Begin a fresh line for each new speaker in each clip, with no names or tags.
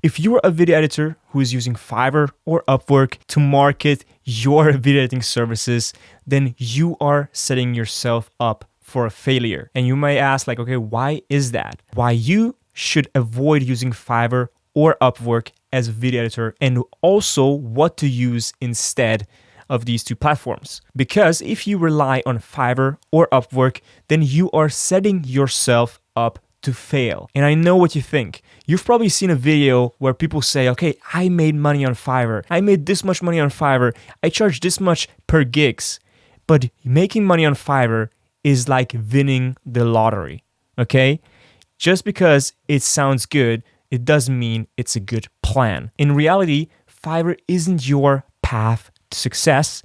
If you are a video editor who is using Fiverr or Upwork to market your video editing services, then you are setting yourself up for a failure. And you may ask like, okay, why is that? Why you should avoid using Fiverr or Upwork as a video editor, and also what to use instead of these two platforms. Because if you rely on Fiverr or Upwork, then you are setting yourself up to fail. And I know what you think. You've probably seen a video where people say, okay, I made money on Fiverr. I made this much money on Fiverr. I charge this much per gigs. But making money on Fiverr is like winning the lottery, okay? Just because it sounds good, it doesn't mean it's a good plan. In reality, Fiverr isn't your path to success.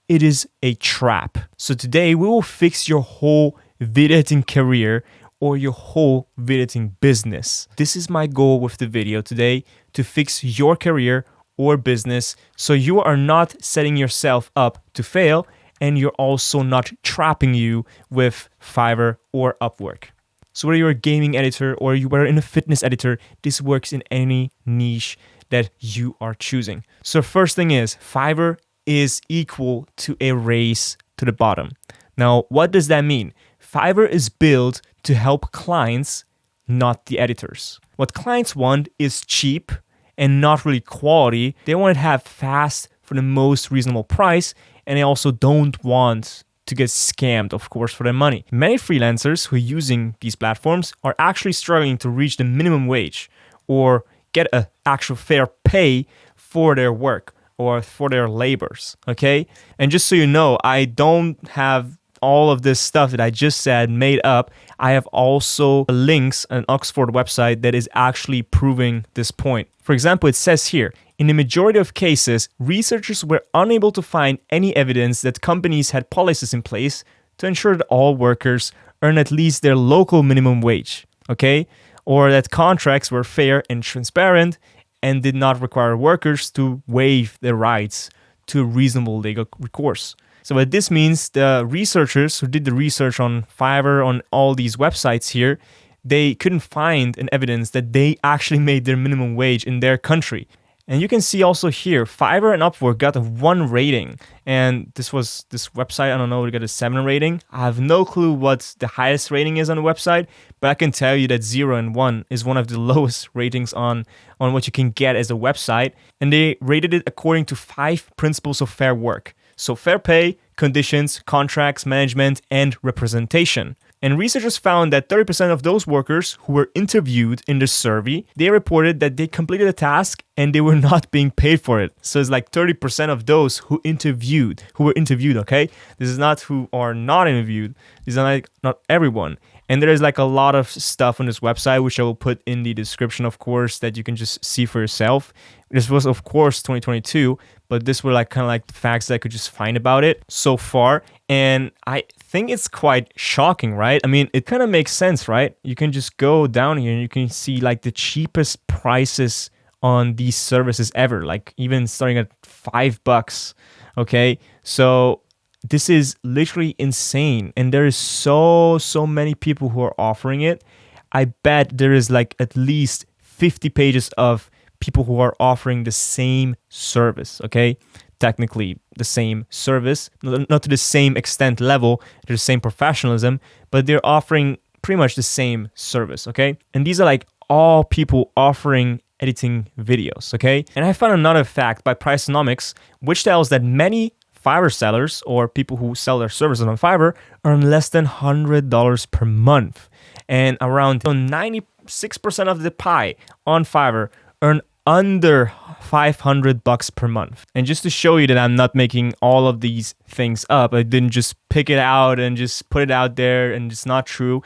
It is a trap. So today we will fix your whole video editing career or your whole video editing business. This is my goal with the video today, to fix your career or business so you are not setting yourself up to fail, and you're also not trapping you with Fiverr or Upwork. So whether you're a gaming editor or you are in a fitness editor, this works in any niche that you are choosing. So first thing is, Fiverr is equal to a race to the bottom. Now, what does that mean? Fiverr is built to help clients, not the editors. What clients want is cheap and not really quality. They want to have fast for the most reasonable price, and they also don't want to get scammed, of course, for their money. Many freelancers who are using these platforms are actually struggling to reach the minimum wage or get an actual fair pay for their work or for their labors, okay? And just so you know, I don't have all of this stuff that I just said made up. I have also links, an Oxford website that is actually proving this point. For example, it says here, in the majority of cases, researchers were unable to find any evidence that companies had policies in place to ensure that all workers earn at least their local minimum wage, okay? Or that contracts were fair and transparent and did not require workers to waive their rights to reasonable legal recourse. So what this means, the researchers who did the research on Fiverr, on all these websites here, they couldn't find an evidence that they actually made their minimum wage in their country. And you can see also here, Fiverr and Upwork got a 1 rating. And this website, I don't know, we got a 7 rating. I have no clue what the highest rating is on the website, but I can tell you that 0 and 1 is one of the lowest ratings on what you can get as a website. And they rated it according to 5 principles of fair work. So fair pay, conditions, contracts, management, and representation. And researchers found that 30% of those workers who were interviewed in the survey, they reported that they completed a task and they were not being paid for it. So it's like 30% of those who were interviewed, okay? This is not who are not interviewed. This is not everyone. And there is like a lot of stuff on this website, which I will put in the description, of course, that you can just see for yourself. This was, of course, 2022, but this were like kind of like the facts that I could just find about it so far. And I think it's quite shocking, right? I mean, it kind of makes sense, right? You can just go down here and you can see like the cheapest prices on these services ever, like even starting at $5, okay? So this is literally insane. And there is so many people who are offering it. I bet there is like at least 50 pages of people who are offering the same service, okay? Technically the same service, not to the same extent level, to the same professionalism, but they're offering pretty much the same service, okay? And these are like all people offering editing videos, okay? And I found another fact by Priceonomics, which tells that many Fiverr sellers or people who sell their services on Fiverr earn less than $100 per month. And around 96% of the pie on Fiverr earn under $500 per month. And just to show you that I'm not making all of these things up, I didn't just pick it out and just put it out there and it's not true.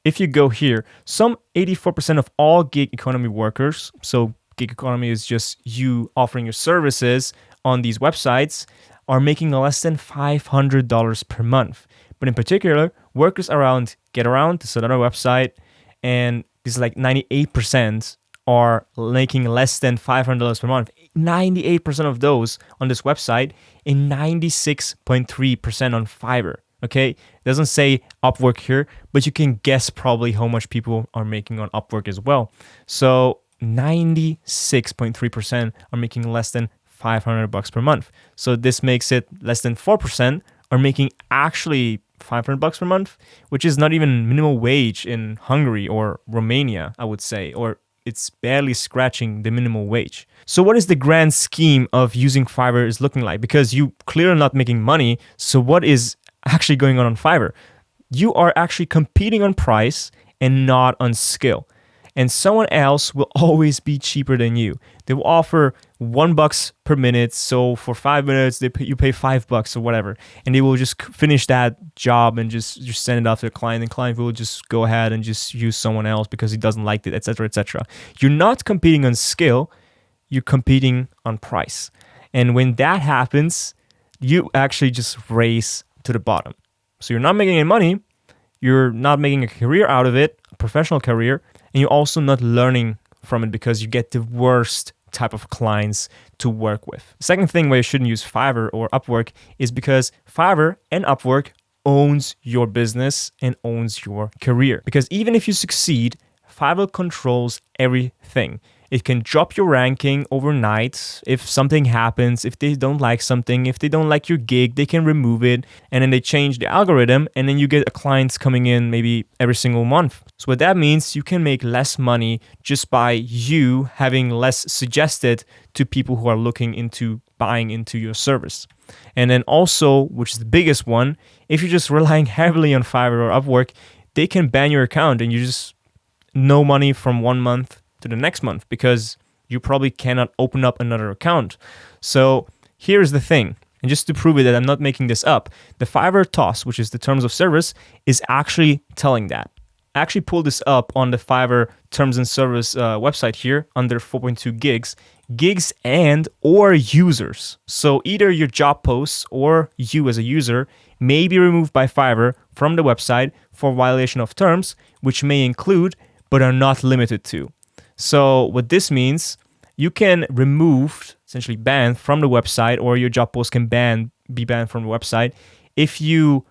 If you go here, some 84% of all gig economy workers, so gig economy is just you offering your services on these websites, are making less than $500 per month. But in particular, workers around GetAround, this is another website, and this is like 98% are making less than $500 per month. 98% of those on this website and 96.3% on Fiverr. Okay, it doesn't say Upwork here, but you can guess probably how much people are making on Upwork as well. So 96.3% are making less than $500 per month. So this makes it less than 4% are making actually $500 per month, which is not even minimum wage in Hungary or Romania, I would say, or it's barely scratching the minimum wage. So what is the grand scheme of using Fiverr is looking like? Because you clearly not making money. So what is actually going on Fiverr? You are actually competing on price and not on skill. And someone else will always be cheaper than you. They will offer $1 per minute. So for 5 minutes, you pay $5 or whatever. And they will just finish that job and just send it off to the client. And the client will just go ahead and just use someone else because he doesn't like it, etc., etc. You're not competing on skill. You're competing on price. And when that happens, you actually just race to the bottom. So you're not making any money. You're not making a career out of it, a professional career. And you're also not learning from it because you get the worst type of clients to work with. The second thing why you shouldn't use Fiverr or Upwork is because Fiverr and Upwork owns your business and owns your career. Because even if you succeed, Fiverr controls everything. It can drop your ranking overnight if something happens, if they don't like something, if they don't like your gig, they can remove it, and then they change the algorithm, and then you get clients coming in maybe every single month. So what that means, you can make less money just by you having less suggested to people who are looking into buying into your service. And then also, which is the biggest one, if you're just relying heavily on Fiverr or Upwork, they can ban your account and you just no money from 1 month to the next month because you probably cannot open up another account. So here's the thing, and just to prove it that I'm not making this up, the Fiverr TOS, which is the terms of service, is actually telling that. I actually pulled this up on the Fiverr terms and service website here under 4.2 gigs and or users. So either your job posts or you as a user may be removed by Fiverr from the website for violation of terms, which may include but are not limited to. So what this means, you can remove, essentially ban from the website, or your job post can be banned from the website if you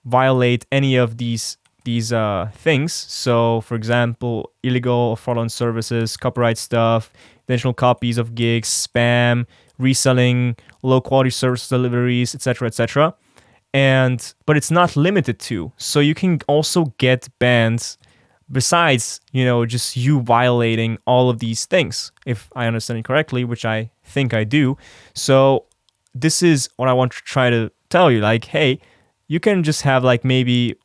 violate any of these things. So for example, illegal or fraudulent services, copyright stuff, intentional copies of gigs, spam, reselling, low quality service deliveries, etc., etc. But it's not limited to. So you can also get banned besides, just you violating all of these things, if I understand it correctly, which I think I do. So this is what I want to try to tell you. Hey, you can just have maybe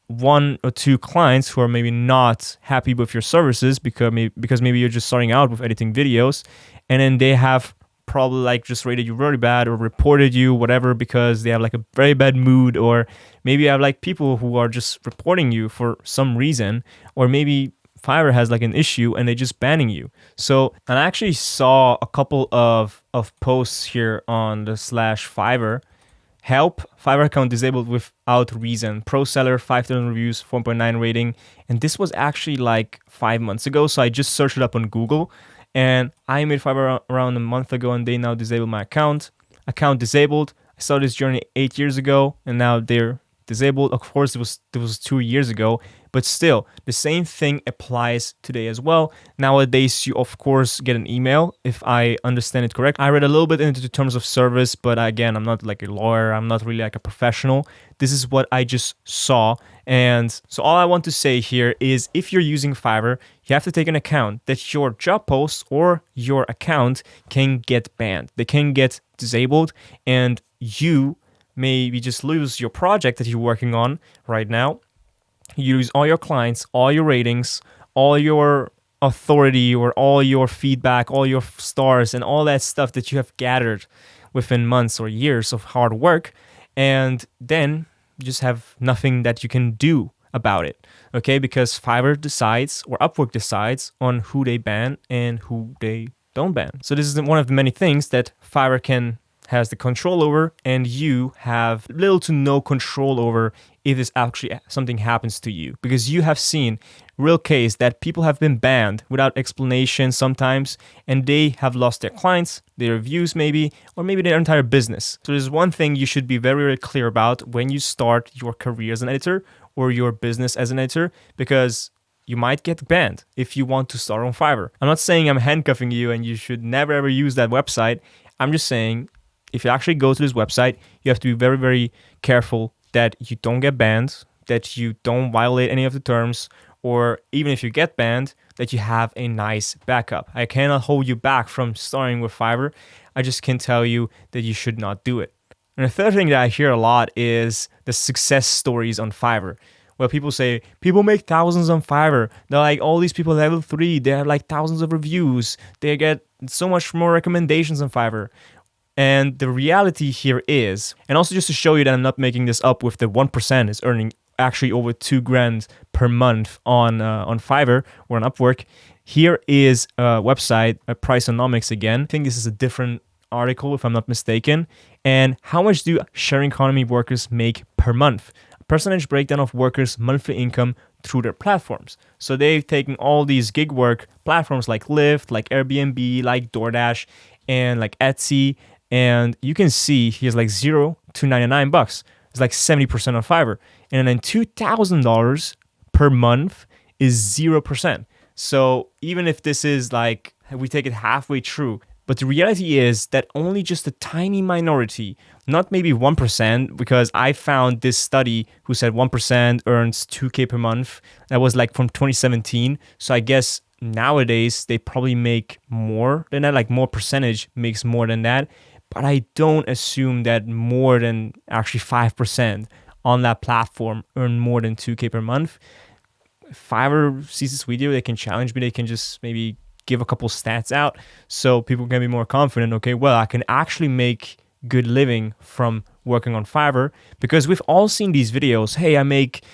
1 or 2 clients who are maybe not happy with your services because maybe you're just starting out with editing videos, and then they have probably just rated you really bad or reported you, whatever, because they have a very bad mood, or maybe you have people who are just reporting you for some reason, or maybe Fiverr has an issue and they're just banning you. So, and I actually saw a couple of posts here on the /Fiverr. Help, Fiverr account disabled without reason. Pro seller, 5,000 reviews, 4.9 rating. And this was actually 5 months ago. So I just searched it up on Google. And I made Fiverr around a month ago, and they now disabled my account. Account disabled. I started this journey 8 years ago, and now they're disabled. Of course, it was 2 years ago, but still, the same thing applies today as well. Nowadays, you of course get an email, if I understand it correct. I read a little bit into the terms of service, but again, I'm not a lawyer. I'm not really a professional. This is what I just saw. And so all I want to say here is, if you're using Fiverr, you have to take into account that your job post or your account can get banned. They can get disabled, and you maybe just lose your project that you're working on right now. You lose all your clients, all your ratings, all your authority, or all your feedback, all your stars, and all that stuff that you have gathered within months or years of hard work. And then you just have nothing that you can do about it, okay? Because Fiverr decides, or Upwork decides, on who they ban and who they don't ban. So this is one of the many things that Fiverr has the control over, and you have little to no control over if this actually something happens to you. Because you have seen real case that people have been banned without explanation sometimes, and they have lost their clients, their views maybe, or maybe their entire business. So there's one thing you should be very, very clear about when you start your career as an editor or your business as an editor, because you might get banned if you want to start on Fiverr. I'm not saying I'm handcuffing you and you should never ever use that website. I'm just saying if you actually go to this website, you have to be very, very careful that you don't get banned, that you don't violate any of the terms, or even if you get banned, that you have a nice backup. I cannot hold you back from starting with Fiverr. I just can tell you that you should not do it. And the third thing that I hear a lot is the success stories on Fiverr, where people say, people make thousands on Fiverr. They're like, all these people level 3, they have like thousands of reviews. They get so much more recommendations on Fiverr. And the reality here is, and also just to show you that I'm not making this up with the 1% is earning actually over $2,000 per month on Fiverr or on Upwork. Here is a website, Priceonomics again. I think this is a different article if I'm not mistaken. And how much do sharing economy workers make per month? A percentage breakdown of workers' monthly income through their platforms. So they've taken all these gig work platforms like Lyft, like Airbnb, like DoorDash, and like Etsy. And you can see here's like $0 to $99. It's like 70% on Fiverr. And then $2,000 per month is 0%. So even if this is like, we take it halfway through, but the reality is that only just a tiny minority, not maybe 1%, because I found this study who said 1% earns $2,000 per month. That was like from 2017. So I guess nowadays they probably make more than that, like more percentage makes more than that. But I don't assume that more than actually 5% on that platform earn more than $2,000 per month. If Fiverr sees this video, they can challenge me. They can just maybe give a couple stats out so people can be more confident. Okay, well, I can actually make good living from working on Fiverr, because we've all seen these videos. Hey, I make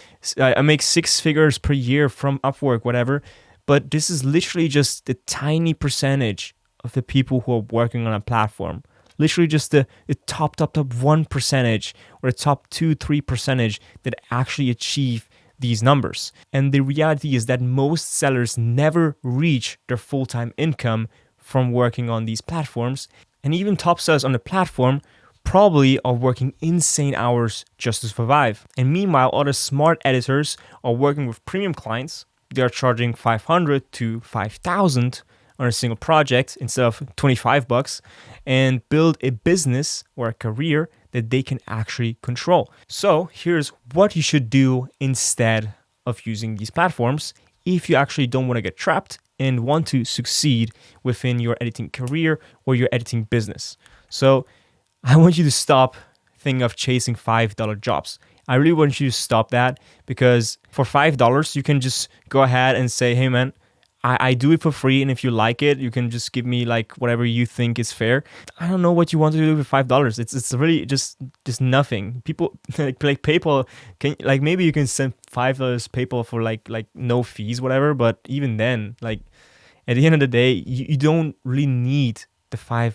6 figures per year from Upwork, whatever. But this is literally just the tiny percentage of the people who are working on a platform. Literally just the top 1% or the top 2-3% that actually achieve these numbers. And the reality is that most sellers never reach their full-time income from working on these platforms. And even top sellers on the platform probably are working insane hours just to survive. And meanwhile, other smart editors are working with premium clients. They are charging $500 to $5,000 on a single project instead of $25, and build a business or a career that they can actually control. So here's what you should do instead of using these platforms if you actually don't want to get trapped and want to succeed within your editing career or your editing business. So I want you to stop thinking of chasing $5 jobs. I really want you to stop that, because for $5, you can just go ahead and say, hey man, I do it for free, and if you like it, you can just give me like whatever you think is fair. I don't know what you want to do with $5. It's really just nothing. People like PayPal can, like, maybe you can send $5 PayPal for like no fees, whatever. But even then, like at the end of the day, you don't really need the $5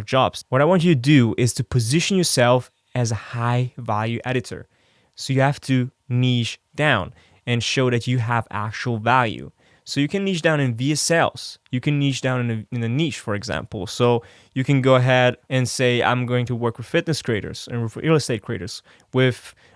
jobs. What I want you to do is to position yourself as a high value editor. So you have to niche down and show that you have actual value. So you can niche down in VSLs. You can niche down in a niche, for example. So you can go ahead and say, I'm going to work with fitness creators and with real estate creators,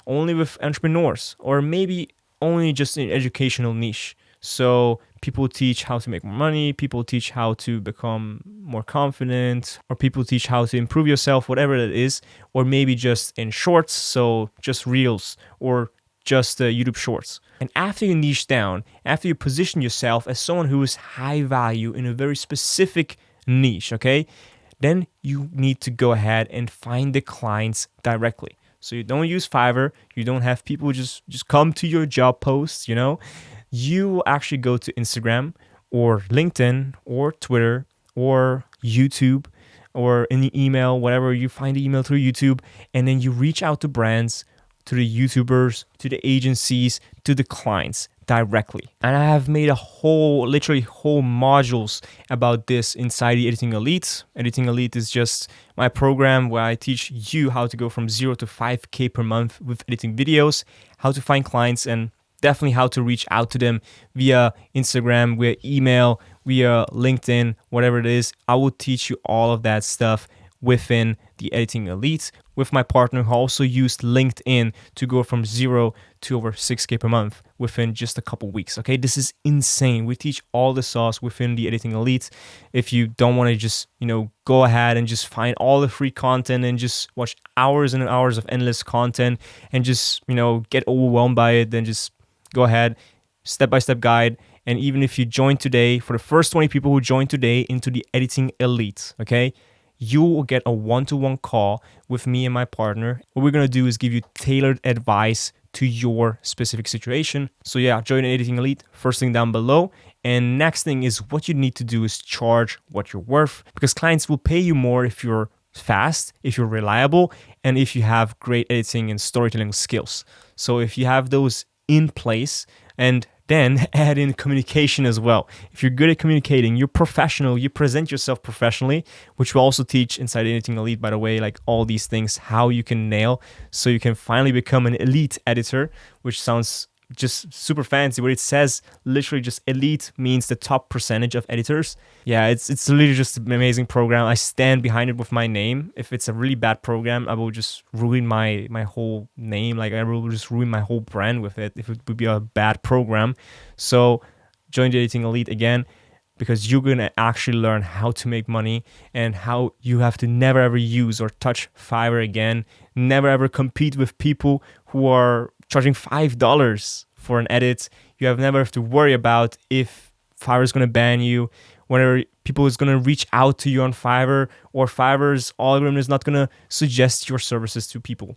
only with entrepreneurs, or maybe only just an educational niche. So people teach how to make more money, people teach how to become more confident, or people teach how to improve yourself, whatever it is, or maybe just in shorts, so just reels, or just YouTube shorts. And after you niche down, after you position yourself as someone who is high value in a very specific niche, okay, then you need to go ahead and find the clients directly. So you don't use Fiverr, you don't have people just come to your job posts, you know. You actually go to Instagram or LinkedIn or Twitter or YouTube or any email, whatever, you find the email through YouTube, and then you reach out to brands, to the YouTubers, to the agencies, to the clients directly. And I have made literally whole modules about this inside the Editing Elite. Editing Elite is just my program where I teach you how to go from 0 to 5K per month with editing videos, how to find clients, and definitely how to reach out to them via Instagram, via email, via LinkedIn, whatever it is. I will teach you all of that stuff within the Editing Elite, with my partner who also used LinkedIn to go from 0 to over 6K per month within just a couple weeks. Okay, this is insane. We teach all the sauce within the Editing Elite. If you don't want to just, go ahead and just find all the free content and just watch hours and hours of endless content and just, get overwhelmed by it, then just go ahead, step-by-step guide. And even if you join today, for the first 20 people who join today into the Editing Elite, okay, you will get a one-to-one call with me and my partner. What we're going to do is give you tailored advice to your specific situation. So yeah, join the Editing Elite, first thing down below. And next thing is what you need to do is charge what you're worth, because clients will pay you more if you're fast, if you're reliable, and if you have great editing and storytelling skills. So if you have those in place, and then add in communication as well. If you're good at communicating, you're professional, you present yourself professionally, which we also teach inside Editing Elite, by the way, like all these things, how you can nail so you can finally become an elite editor, which sounds just super fancy, but it says literally just elite means the top percentage of editors. Yeah, it's literally just an amazing program. I stand behind it with my name. If it's a really bad program, I will just ruin my whole name. Like I will just ruin my whole brand with it if it would be a bad program. So join the Editing Elite again, because you're going to actually learn how to make money and how you have to never ever use or touch Fiverr again. Never ever compete with people who are charging $5 for an edit. You never have to worry about if Fiverr is going to ban you, whenever people is going to reach out to you on Fiverr, or Fiverr's algorithm is not going to suggest your services to people.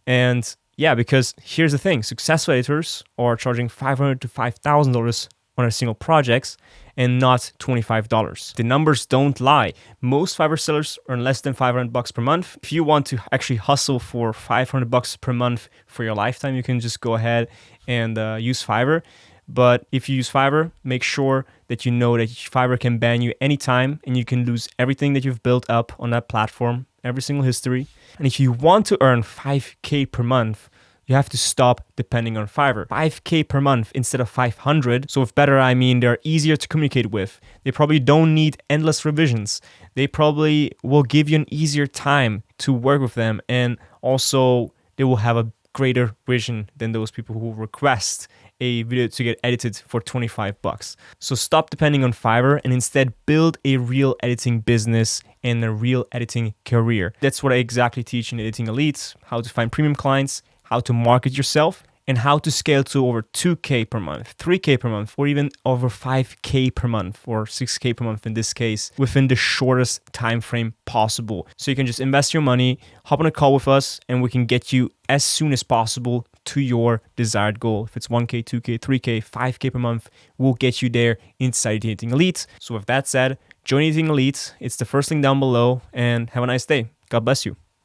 And yeah, because here's the thing, successful editors are charging $500 to $5,000 on a single projects and not $25. The numbers don't lie. Most Fiverr sellers earn less than $500 per month. If you want to actually hustle for $500 per month for your lifetime, you can just go ahead and use Fiverr. But if you use Fiverr, make sure that you know that Fiverr can ban you anytime and you can lose everything that you've built up on that platform, every single history. And if you want to earn 5K per month, you have to stop depending on Fiverr. 5K per month instead of 500. So with better, I mean they're easier to communicate with. They probably don't need endless revisions. They probably will give you an easier time to work with them. And also they will have a greater vision than those people who request a video to get edited for $25. So stop depending on Fiverr and instead build a real editing business and a real editing career. That's what I exactly teach in Editing Elite, how to find premium clients, how to market yourself, and how to scale to over 2K per month, 3K per month, or even over 5K per month, or 6K per month in this case, within the shortest time frame possible. So you can just invest your money, hop on a call with us, and we can get you as soon as possible to your desired goal. If it's 1K, 2K, 3K, 5K per month, we'll get you there inside Editing Elite. So with that said, join Editing Elite. It's the first link down below, and have a nice day. God bless you.